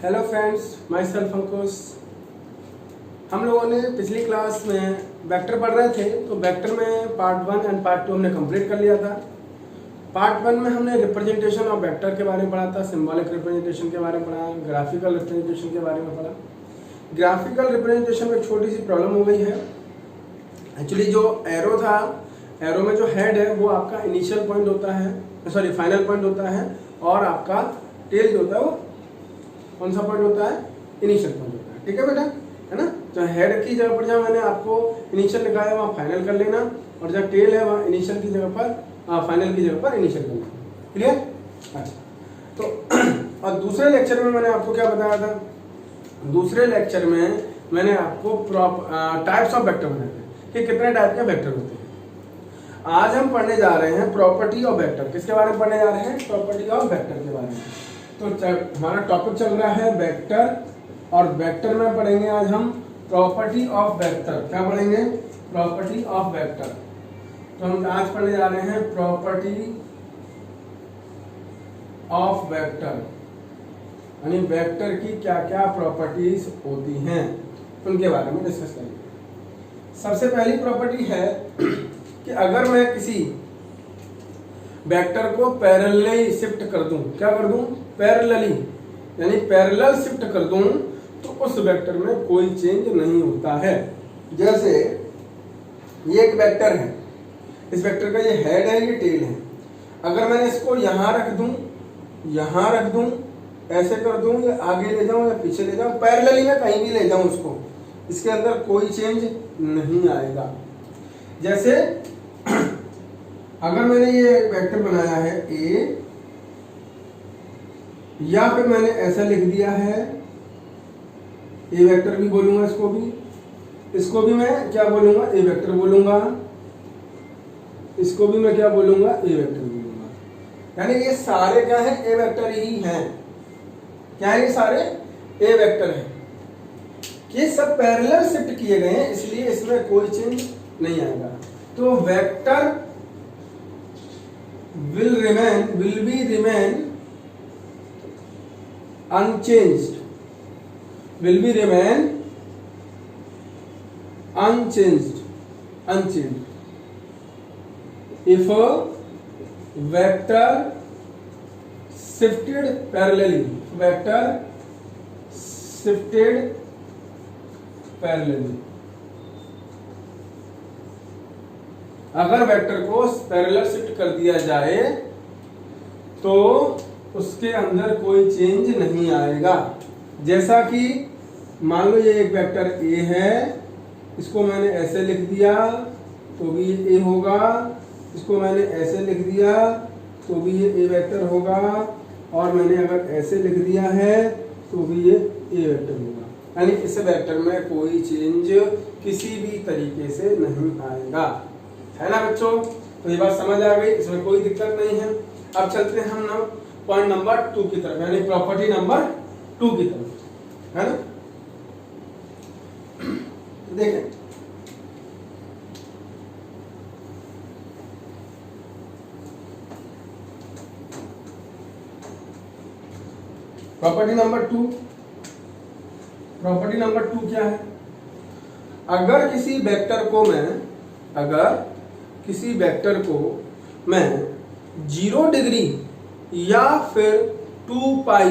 Hello friends, my self अंकुश। हम लोगों ने पिछली क्लास में वेक्टर पढ़ रहे थे, तो वेक्टर में पार्ट 1 एंड पार्ट 2 हमने कंप्लीट कर लिया था। पार्ट 1 में हमने रिप्रेजेंटेशन ऑफ वेक्टर के बारे में पढ़ा था, सिंबॉलिक रिप्रेजेंटेशन के बारे में पढ़ा, ग्राफिकल रिप्रेजेंटेशन के बारे में पढ़ा। ग्राफिकल रिप्रेजेंटेशन में एक छोटी सी प्रॉब्लम हो गई है। एक्चुअली जो एरो था, एरो में जो हेड है वो आपका इनिशियल पॉइंट होता है, सॉरी फाइनल पॉइंट होता है, और आपका टेल जो होता है वो कौन सा पॉइंट होता है? इनिशियल पॉइंट होता है। ठीक है बेटा, है ना। तो हेड की जगह पर जहाँ मैंने आपको इनिशियल लिखा है वहाँ फाइनल कर लेना, और जहाँ टेल है वहाँ इनिशियल की जगह पर फाइनल की जगह पर इनिशियल कर लेना। क्लियर? अच्छा, तो और दूसरे लेक्चर में मैंने आपको क्या बताया था? दूसरे लेक्चर में मैंने आपको टाइप्स ऑफ वेक्टर बनाए थे कि कितने टाइप के वेक्टर होते हैं। आज हम पढ़ने जा रहे हैं प्रॉपर्टी ऑफ वेक्टर। किसके बारे में पढ़ने जा रहे हैं? प्रॉपर्टी ऑफ वेक्टर के बारे में। तो हमारा टॉपिक चल रहा है वेक्टर, और वेक्टर में पढ़ेंगे आज हम प्रॉपर्टी ऑफ वेक्टर। क्या पढ़ेंगे? Property of vector. तो हम आज पढ़ने जा रहे हैं प्रॉपर्टी ऑफ वेक्टर, यानी वेक्टर की क्या क्या प्रॉपर्टीज होती हैं उनके बारे में डिस्कस करेंगे। सबसे पहली प्रॉपर्टी है कि अगर मैं किसी वेक्टर को पैरेलली शिफ्ट कर दूं, क्या कर दूं? पैरेलली, यानी पैरेलल शिफ्ट कर दूं, तो उस वेक्टर में कोई चेंज नहीं होता है। जैसे ये एक वेक्टर है, इस वेक्टर का ये हेड है, ये टेल है। अगर मैंने इसको यहां रख दूं, यहां रख दूं, ऐसे कर दूं, या आगे ले जाऊं या पीछे ले जाऊं, पैरेलली में कहीं भी ले जाऊं उसको, इसके अंदर कोई चेंज नहीं आएगा। जैसे अगर मैंने ये वेक्टर बनाया है ए, या फिर मैंने ऐसा लिख दिया है, ए वेक्टर भी बोलूंगा इसको भी मैं क्या बोलूंगा? ए वेक्टर बोलूंगा। इसको भी मैं क्या बोलूंगा? ए वेक्टर बोलूंगा। यानी ये सारे क्या है? ए वेक्टर ही हैं। क्या है? ये सारे ए वेक्टर हैं। ये सब पैरेलल शिफ्ट किए गए हैं, इसलिए इसमें कोई चेंज नहीं आएगा। तो vector will be remain unchanged, will be remain unchanged if a vector shifted parallelly, अगर वेक्टर को पैरेलल शिफ्ट कर दिया जाए तो उसके अंदर कोई चेंज नहीं आएगा। जैसा कि मान लो ये एक वेक्टर ए है, इसको मैंने ऐसे लिख दिया तो भी ये ए होगा, इसको मैंने ऐसे लिख दिया तो भी ये ए वेक्टर होगा, और मैंने अगर ऐसे लिख दिया है तो भी ये ए वेक्टर होगा। यानी इस वेक्टर में कोई चेंज किसी भी तरीके से नहीं आएगा, है ना बच्चों? तो ये बात समझ आ गई, इसमें कोई दिक्कत नहीं है। अब चलते हैं हम पॉइंट नंबर 2 की तरफ, यानी प्रॉपर्टी नंबर 2 की तरफ, है ना। देखें, प्रॉपर्टी नंबर 2 क्या है? अगर किसी वेक्टर को मैं 0 डिग्री या फिर 2 पाई,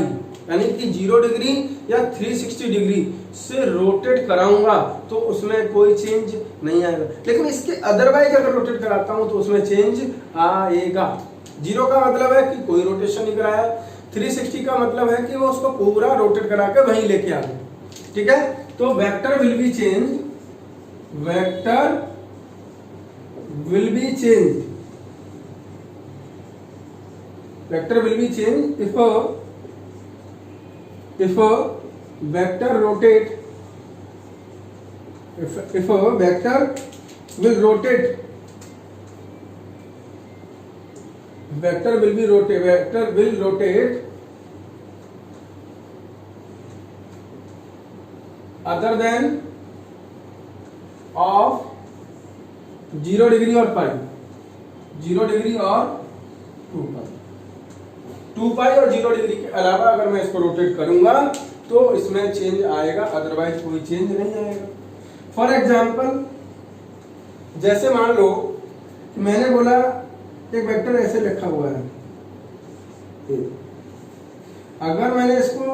यानी कि 0 डिग्री या 360 डिग्री से रोटेट कराऊंगा तो उसमें कोई चेंज नहीं आएगा। लेकिन इसके अदरवाइज अगर रोटेट कराता हूं तो उसमें चेंज आएगा। 0 का मतलब है कि कोई रोटेशन नहीं कराया, 360 का मतलब है कि वो उसको पूरा रोटेट करा के वहीं लेके आ गए। ठीक है? तो vector will be change if a vector rotate, if a vector will rotate other than of 0 degree और पाई, 0 डिग्री और 2 पाई, 2 पाई और 0 डिग्री के अलावा अगर मैं इसको रोटेट करूंगा तो इसमें चेंज आएगा, अदरवाइज कोई चेंज नहीं आएगा। फॉर एग्जाम्पल जैसे मान लो कि मैंने बोला एक वेक्टर ऐसे लिखा हुआ है, अगर मैंने इसको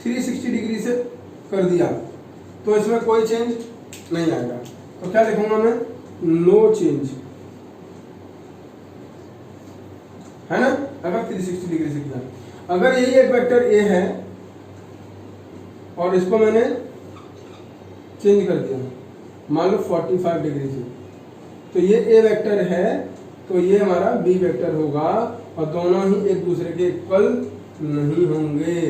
360 डिग्री से कर दिया तो इसमें कोई चेंज नहीं आएगा। तो क्या लिखूंगा मैं, नो चेंज, है ना, अगर 360 डिग्री से किया। अगर यही एक वेक्टर ए है और इसको मैंने चेंज कर दिया मान लो 45 डिग्री से, तो ये ए वेक्टर है तो ये हमारा बी वेक्टर होगा और दोनों ही एक दूसरे के इक्वल नहीं होंगे,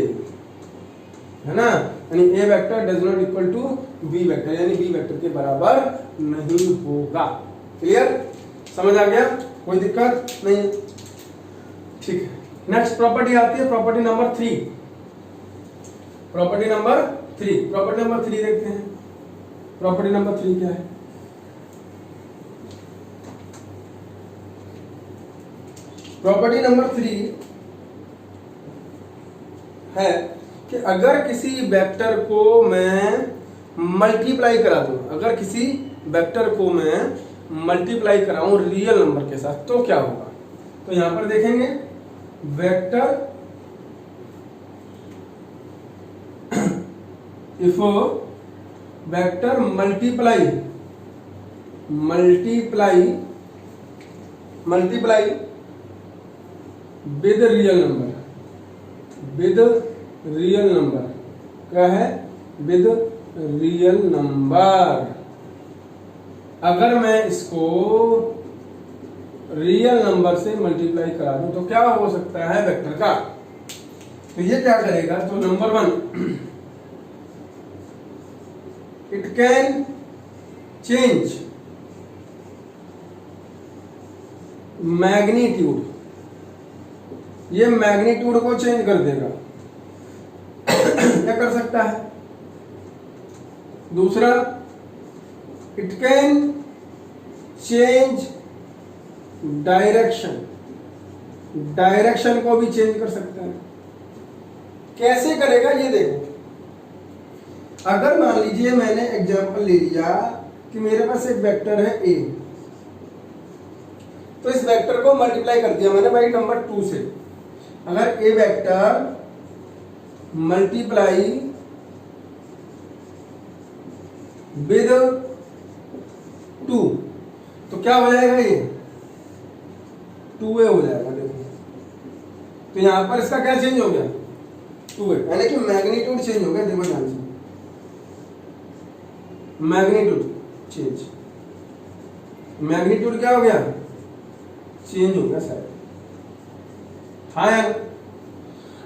है ना। यानी A vector does not equal to B vector, यानी बी वेक्टर के बराबर नहीं होगा। क्लियर, समझ आ गया, कोई दिक्कत नहीं है, ठीक है। नेक्स्ट प्रॉपर्टी आती है प्रॉपर्टी नंबर 3। प्रॉपर्टी नंबर 3 देखते हैं। प्रॉपर्टी नंबर 3 क्या है? प्रॉपर्टी नंबर 3 है कि अगर किसी वेक्टर को मैं मल्टीप्लाई करा दूं, अगर किसी वेक्टर को मैं मल्टीप्लाई कराऊं रियल नंबर के साथ तो क्या होगा। तो यहां पर देखेंगे vector if vector multiply with real number, क्या है, विद रियल नंबर। अगर मैं इसको रियल नंबर से मल्टीप्लाई करा दूं तो क्या हो सकता है वेक्टर का। तो ये क्या करेगा, तो number 1 it can change magnitude, ये मैग्नीट्यूड को चेंज कर देगा, क्या कर सकता है। दूसरा, इट कैन चेंज डायरेक्शन को भी चेंज कर सकता है। कैसे करेगा ये देखो। अगर मान लीजिए मैंने एग्जांपल ले लिया कि मेरे पास एक वेक्टर है ए, तो इस वेक्टर को मल्टीप्लाई कर दिया मैंने भाई नंबर 2 से। अगर ए वेक्टर मल्टीप्लाई विद 2 तो क्या हो जाएगा, ये 2a हो जाएगा। देखो तो यहां पर इसका क्या चेंज हो गया, 2a, यानी कि मैग्नीट्यूड चेंज हो गया। देखो ध्यान से, मैग्नीट्यूड चेंज, मैग्नीट्यूड क्या हो गया, चेंज हो गया शायद, हाँ यार।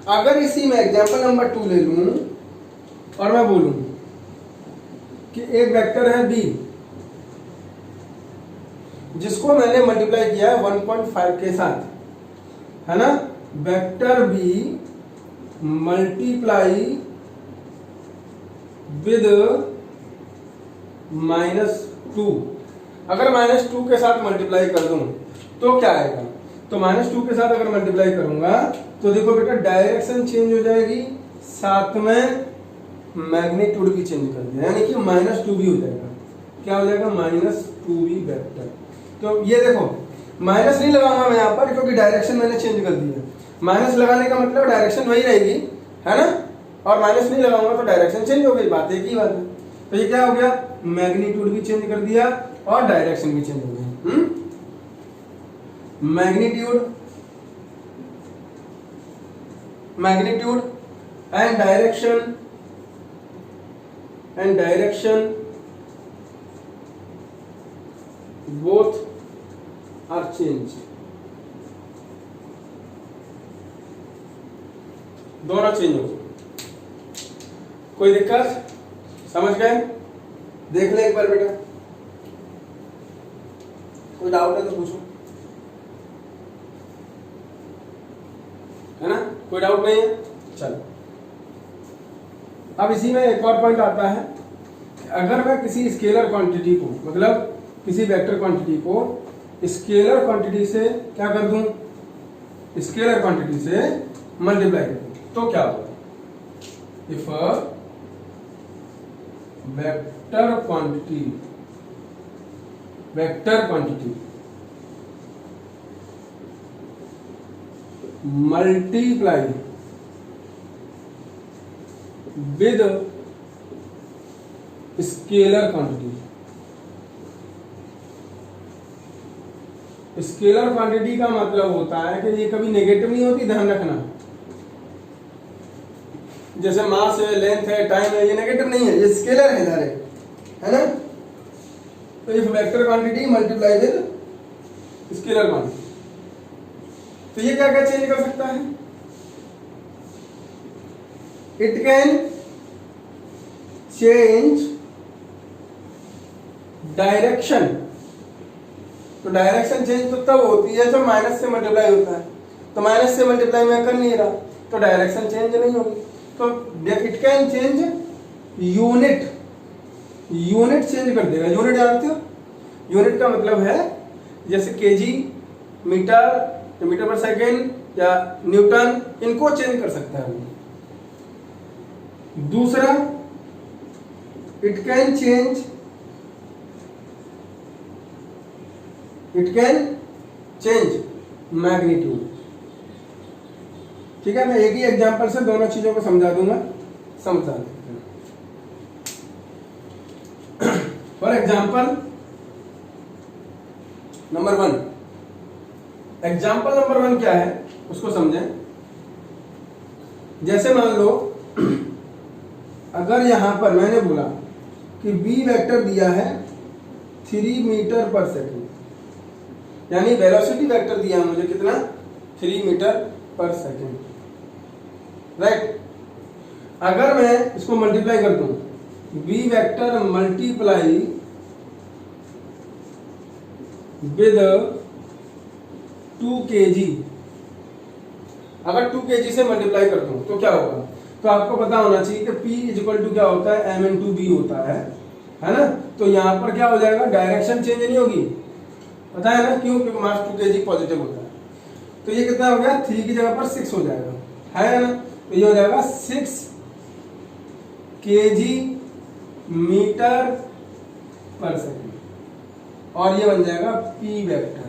अगर इसी में एग्जांपल नंबर 2 ले लूं और मैं बोलूं कि एक वेक्टर है बी जिसको मैंने मल्टीप्लाई किया है 1.5 के साथ, है ना। वेक्टर बी मल्टीप्लाई विद -2, अगर -2 के साथ मल्टीप्लाई कर दूं तो क्या आएगा। तो -2 के साथ अगर मल्टीप्लाई करूंगा तो देखो बेटा डायरेक्शन चेंज हो जाएगी, साथ में मैग्नीट्यूड भी चेंज कर दिया, यानी कि -2 भी हो जाएगा। क्या हो जाएगा, -2b वेक्टर। तो ये देखो माइनस नहीं लगाऊंगा मैं यहाँ पर क्योंकि डायरेक्शन मैंने चेंज कर दी है। माइनस लगाने का मतलब डायरेक्शन वही रहेगी, है ना, और माइनस नहीं लगाऊंगा तो डायरेक्शन चेंज हो गई, बात एक ही बात है। तो ये क्या हो गया, मैग्नीट्यूड भी चेंज कर दिया और डायरेक्शन भी चेंज हो गया। Magnitude and direction both are changed, दोनों चेंज हो। कोई दिक्कत, समझ गए, देख ले एक बार बेटा, कोई डाउट है तो पूछो, है ना, कोई डाउट नहीं है। चलो अब इसी में एक और पॉइंट आता है कि अगर मैं किसी स्केलर क्वांटिटी को, मतलब किसी वेक्टर क्वांटिटी को स्केलर क्वांटिटी से क्या कर दूं, स्केलर क्वांटिटी से मल्टीप्लाई कर दूं तो क्या होगा। If vector quantity multiply with scalar quantity, scalar quantity का मतलब होता है कि ये कभी नेगेटिव नहीं होती, ध्यान रखना। जैसे मास है, लेंथ है, टाइम है, ये नेगेटिव नहीं है, ये स्केलर है डायरेक्ट, है ना। तो if vector quantity multiply with scalar quantity, तो ये क्या क्या चेंज कर सकता है? It can change direction. तो डायरेक्शन चेंज तो तब होती है जब माइनस से मल्टीप्लाई होता है, तो माइनस से मल्टीप्लाई मैं कर नहीं रहा, तो डायरेक्शन चेंज नहीं होगी। तो it can change unit, unit change कर देगा। यूनिट जानते हो? यूनिट का मतलब है जैसे केजी, मीटर, मीटर पर सेकेंड या न्यूटन, इनको चेंज कर सकता है। दूसरा, इट कैन चेंज मैग्नीट्यूड। ठीक है, मैं एक ही एग्जांपल से दोनों चीजों को समझा दूंगा, समझा सकते हैं। For example number 1, example number 1 क्या है उसको समझें। जैसे मान लो अगर यहां पर मैंने बोला कि बी वेक्टर दिया है 3 मीटर पर सेकेंड, यानी वेलोसिटी वेक्टर दिया है मुझे कितना, 3 मीटर पर सेकेंड, राइट। अगर मैं इसको मल्टीप्लाई कर दूं, B vector multiply with 2 kg, अगर 2 kg से मल्टीप्लाई कर दूं तो क्या होगा? तो आपको पता होना चाहिए कि P इक्वल टू क्या होता है, m इंटू बी होता है ना। तो यहां पर क्या हो जाएगा, डायरेक्शन चेंज नहीं होगी, पता है ना क्यों? क्योंकि मास 2 kg पॉजिटिव होता है। तो ये कितना हो गया, 3 की जगह पर 6 हो जाएगा, है ना। तो ये हो जाएगा 6 kg मीटर पर सेकेंड, और ये बन जाएगा P वेक्टर,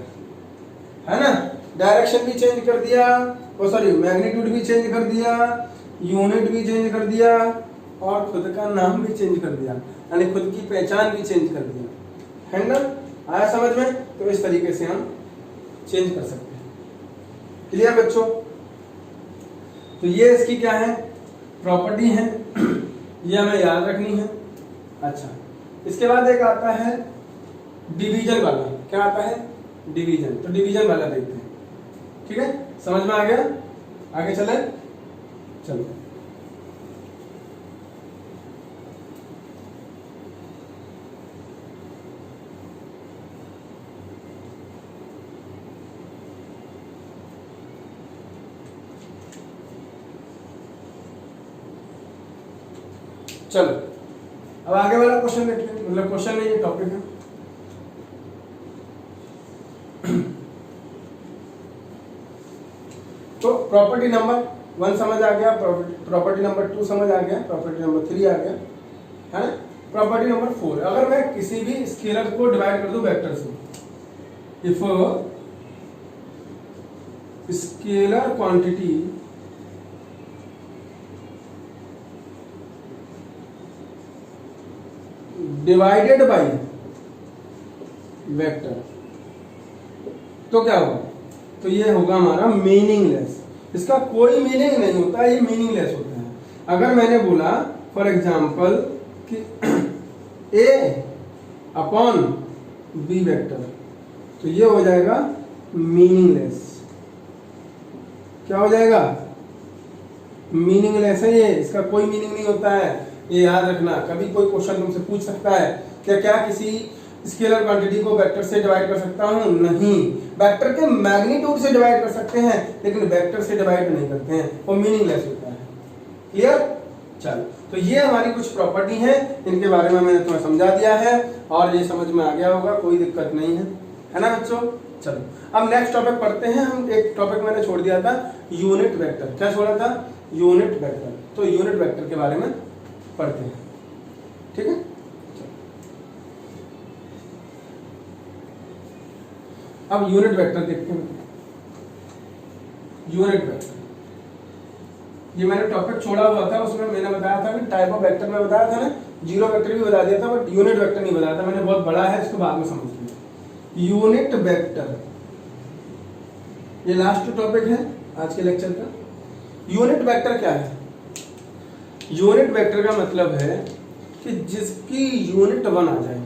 है ना। डायरेक्शन भी चेंज कर दिया, सॉरी मैग्नीट्यूड भी चेंज कर दिया, यूनिट भी चेंज कर दिया, और खुद का नाम भी चेंज कर दिया, यानी खुद की पहचान भी चेंज कर दिया, है ना। आया समझ में? तो इस तरीके से हम चेंज कर सकते हैं। क्लियर बच्चों? तो ये इसकी क्या है, प्रॉपर्टी है, ये हमें याद रखनी है। अच्छा, इसके बाद एक आता है डिवीजन वाला। क्या आता है? डिवीजन। तो डिवीजन वाला देखते हैं, ठीक है। समझ में आ गया? आगे चले, चलो। चलो अब आगे वाला क्वेश्चन देखते हैं, मतलब क्वेश्चन नहीं, ये टॉपिक है। तो प्रॉपर्टी नंबर 1 समझ आ गया, प्रॉपर्टी नंबर 2 समझ आ गया, प्रॉपर्टी नंबर 3 आ गया, है ना। प्रॉपर्टी नंबर 4, अगर मैं किसी भी स्केलर को डिवाइड कर दूं वेक्टर से, if scalar quantity divided by vector, तो क्या होगा? तो ये होगा हमारा मीनिंगलेस। इसका कोई मीनिंग नहीं होता, ये मीनिंगलेस होता है। अगर मैंने बोला फॉर एग्जांपल कि ए अपॉन बी वेक्टर, तो ये हो जाएगा मीनिंगलेस। क्या हो जाएगा? मीनिंगलेस है ये, इसका कोई मीनिंग नहीं होता है, ये याद रखना। कभी कोई क्वेश्चन तुमसे पूछ सकता है क्या किसी स्केलर क्वांटिटी को वेक्टर से डिवाइड कर सकता हूं? नहीं, वेक्टर के मैग्नीट्यूड से डिवाइड कर सकते हैं, लेकिन वेक्टर से डिवाइड नहीं करते हैं, वो मीनिंगलेस होता है। क्लियर? चलो, तो ये हमारी कुछ प्रॉपर्टी है, इनके बारे में मैंने तुम्हें समझा दिया है, और ये समझ में आ गया होगा, कोई दिक्कत नहीं है ना बच्चों? चलो अब नेक्स्ट टॉपिक पढ़ते हैं हम। एक टॉपिक मैंने छोड़ दिया था, यूनिट वेक्टर। क्या छोड़ा था? Unit vector. तो यूनिट वेक्टर के बारे में पढ़ते हैं, ठीक है। अब यूनिट वेक्टर देखते हैं। यूनिट वेक्टर ये मैंने टॉपिक छोड़ा हुआ था, उसमें मैंने बताया था कि टाइप ऑफ वेक्टर में बताया था ना, जीरो वेक्टर भी बता दिया था बट यूनिट वेक्टर नहीं बताया था मैंने, बहुत बड़ा है, इसको बाद में समझ लिया। यूनिट वेक्टर ये लास्ट टॉपिक है आज के लेक्चर का। यूनिट वेक्टर क्या है? यूनिट वेक्टर का मतलब है कि जिसकी यूनिट 1 आ जाए।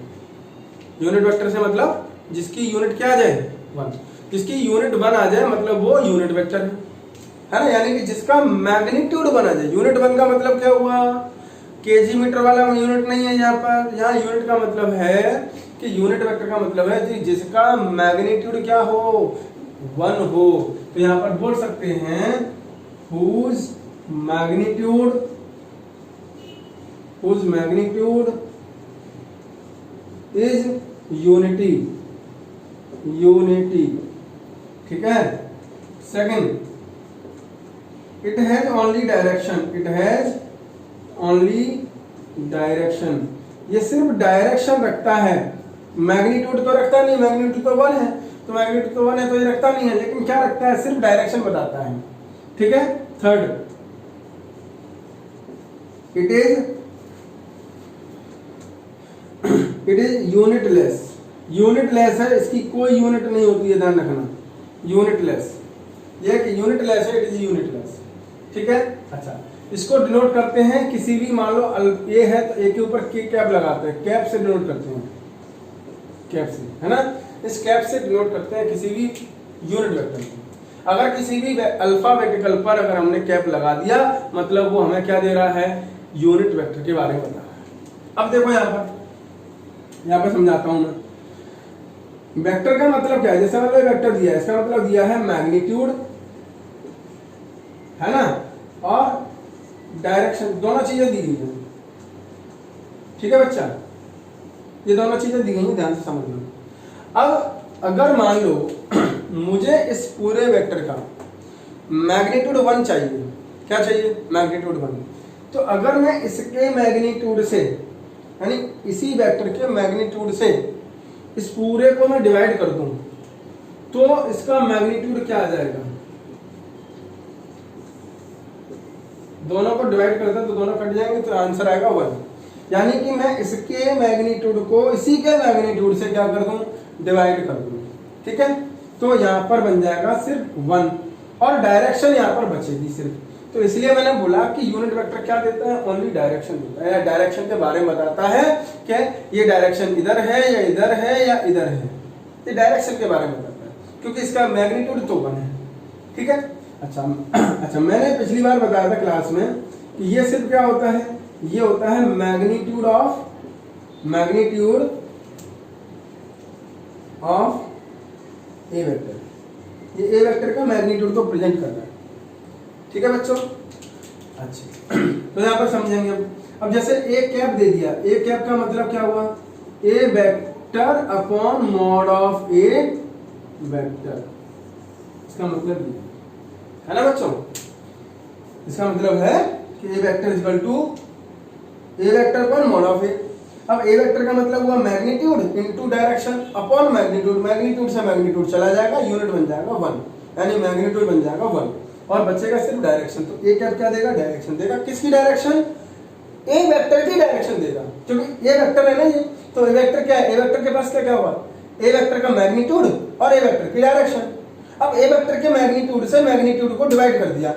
यूनिट वेक्टर से मतलब जिसकी यूनिट क्या आ जाए? 1। जिसकी यूनिट 1 आ जाए मतलब वो यूनिट वेक्टर है ना, यानी कि जिसका मैग्नीट्यूड 1 आ जाए। यूनिट 1 का मतलब क्या हुआ? केजी मीटर वाला यूनिट नहीं है यहाँ पर। यहाँ यूनिट का मतलब है कि यूनिट वेक्टर का मतलब है कि जिसका मैग्नीट्यूड क्या हो? 1 हो। तो यहाँ पर बोल सकते हैं whose magnitude is unity, ठीक है। Second, it has only direction, ये सिर्फ डायरेक्शन रखता है, मैग्नीट्यूड तो रखता नहीं, मैग्नीट्यूड तो 1 है, तो मैग्नीट्यूड तो 1 है तो ये रखता नहीं है, लेकिन क्या रखता है? सिर्फ डायरेक्शन बताता है, ठीक है। थर्ड, इट इज यूनिटलेस है, इसकी कोई यूनिट नहीं होती है, ध्यान रखना। यूनिटलेस, ये कि यूनिटलेस है, इट इज यूनिटलेस, ठीक है। अच्छा, इसको डिनोट करते हैं किसी भी, मान लो ए है तो ए के ऊपर के कैप लगाते हैं, कैप से डिनोट करते हैं, कैप से, है ना। इस कैप से डिनोट करते हैं किसी भी यूनिट वेक्टर को। अगर किसी भी अल्फा वेक्टर पर अगर हमने कैप लगा दिया मतलब वो हमें क्या दे रहा है? यूनिट वेक्टर के बारे में बता रहा है। अब देखो यहाँ पर समझाता हूं मैं। वेक्टर का मतलब क्या है? जैसे मतलब वेक्टर दिया है, इसका मतलब दिया है मैग्नीट्यूड, है ना, और डायरेक्शन, दोनों चीजें दी गई हैं, ठीक है बच्चा। ये दोनों चीजें दी गई हैं, ध्यान से समझना। अब अगर मान लो मुझे इस पूरे वेक्टर का मैग्नीट्यूड 1 चाहिए, क्या चाहिए? मैग्नीट्यूड 1। तो अगर मैं इसके मैग्नीट्यूड से, यानी इसी वेक्टर के मैग्नीट्यूड से इस पूरे को मैं डिवाइड कर दूं तो इसका मैग्नीट्यूड क्या आ जाएगा? दोनों को डिवाइड करता तो दोनों कट जाएंगे तो आंसर आएगा 1। यानी कि मैं इसके मैग्नीट्यूड को इसी के मैग्नीट्यूड से क्या कर दूं? डिवाइड कर दूं, ठीक है। तो यहाँ पर बन जाएगा सिर्फ 1 और डायरेक्शन यहाँ पर बचेगी सिर्फ। तो इसलिए मैंने बोला कि यूनिट वेक्टर क्या देता है? ओनली डायरेक्शन देता है, या डायरेक्शन के बारे में बताता है कि ये डायरेक्शन इधर है या इधर है या इधर है, ये डायरेक्शन के बारे में बताता है, क्योंकि इसका मैग्नीट्यूड तो 1 है, ठीक है। अच्छा, मैंने पिछली बार बताया था क्लास में कि ये सिर्फ क्या होता है? ये होता है मैग्नीट्यूड ऑफ ए वेक्टर। ये ए वेक्टर का मैग्नीट्यूड को प्रेजेंट कर रहा है, ठीक है बच्चों। अच्छा, तो यहाँ पर समझेंगे। अब जैसे ए कैप दे दिया, ए कैप का मतलब क्या हुआ? A vector upon mod of A vector, इसका मतलब ये है ना बच्चों। इसका मतलब है कि A vector equal to A vector upon mod of A. अब ए वेक्टर का मतलब हुआ magnitude into direction upon magnitude, magnitude से मैग्नीट्यूड चला जाएगा, यूनिट बन जाएगा 1, यानी मैग्नीट्यूड बन जाएगा 1 और बचेगा सिर्फ डायरेक्शन। तो ए कैप क्या देगा? डायरेक्शन देगा। किसकी डायरेक्शन? ए वेक्टर की डायरेक्शन देगा, क्योंकि ए वेक्टर है ना ये। तो ए वेक्टर क्या है? ए वेक्टर के पास क्या हुआ? ए वेक्टर का मैग्नीट्यूड और ए वेक्टर की डायरेक्शन। अब ए वेक्टर के मैग्नीट्यूड से मैग्नीट्यूड को डिवाइड कर दिया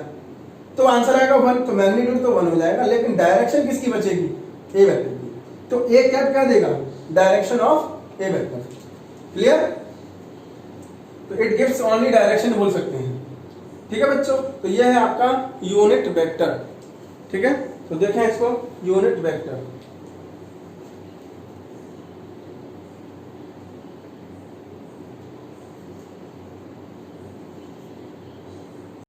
तो आंसर आएगा 1। तो मैग्नीट्यूड तो 1 हो जाएगा, लेकिन डायरेक्शन किसकी बचेगी? ए वेक्टर की। तो ए कैप क्या देगा? Direction of A vector. Clear? तो इट गिव्स ओनली डायरेक्शन बोल सकते हैं, ठीक है बच्चों। तो यह है आपका यूनिट वेक्टर, ठीक है। तो देखें इसको, यूनिट वेक्टर